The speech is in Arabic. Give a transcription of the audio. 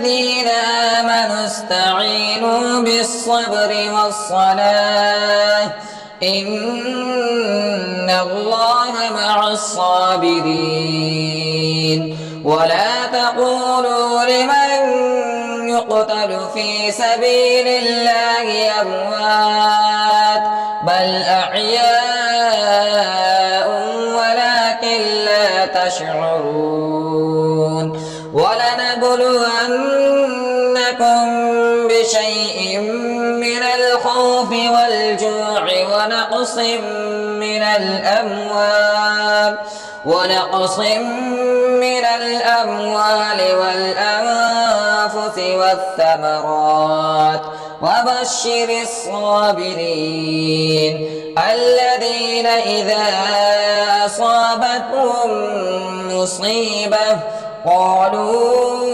الذين آمنوا استعينوا بالصبر والصلاة إن الله مع الصابرين ولا تقولوا لمن يقتل في سبيل الله أموات بل أحياء ولكن لا تشعرون ولنبلونكم بشيء من الخوف والجوع ونقص من الأموال والأنفس والثمرات وبشر الصابرين الذين إذا أصابتهم مصيبة قالوا